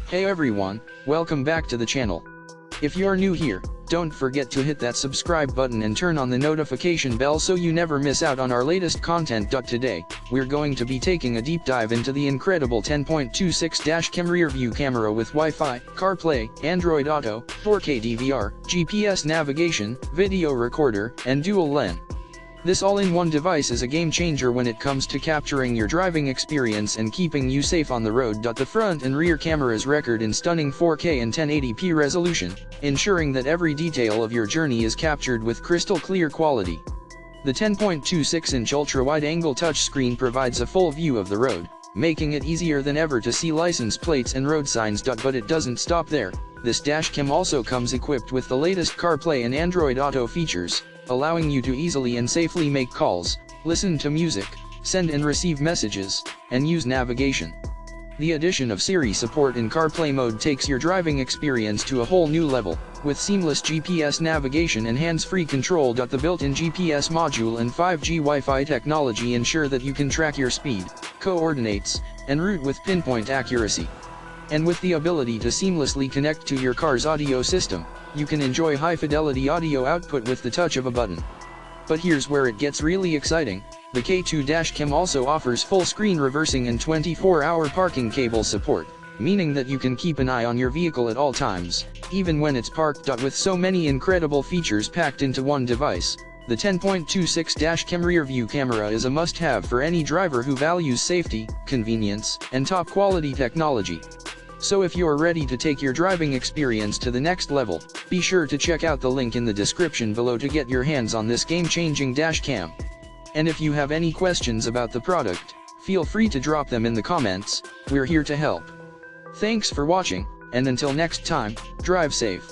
Hey everyone, welcome back to the channel. If you're new here, don't forget to hit that subscribe button and turn on the notification bell so you never miss out on our latest content. Today, we're going to be taking a deep dive into the incredible 10.26 dashcam rear-view camera with Wi-Fi, Carplay, Android Auto, 4K DVR, GPS navigation, video recorder, and dual lens. This all-in-one device is a game-changer when it comes to capturing your driving experience and keeping you safe on the road. The front and rear cameras record in stunning 4K and 1080p resolution, ensuring that every detail of your journey is captured with crystal-clear quality. The 10.26-inch ultra-wide-angle touchscreen provides a full view of the road, making it easier than ever to see license plates and road signs. But it doesn't stop there. This dashcam also comes equipped with the latest CarPlay and Android Auto features, allowing you to easily and safely make calls, listen to music, send and receive messages, and use navigation. The addition of Siri support in CarPlay mode takes your driving experience to a whole new level, with seamless GPS navigation and hands-free control. The built-in GPS module and 5G Wi-Fi technology ensure that you can track your speed, coordinates, and route with pinpoint accuracy. And with the ability to seamlessly connect to your car's audio system, you can enjoy high-fidelity audio output with the touch of a button. But here's where it gets really exciting. The K2 dashcam also offers full-screen reversing and 24-hour parking cable support, meaning that you can keep an eye on your vehicle at all times, even when it's parked. With so many incredible features packed into one device, the 10.26 dashcam rear-view camera is a must-have for any driver who values safety, convenience, and top-quality technology. So if you're ready to take your driving experience to the next level, be sure to check out the link in the description below to get your hands on this game-changing dashcam. And if you have any questions about the product, feel free to drop them in the comments. We're here to help. Thanks for watching, and until next time, drive safe.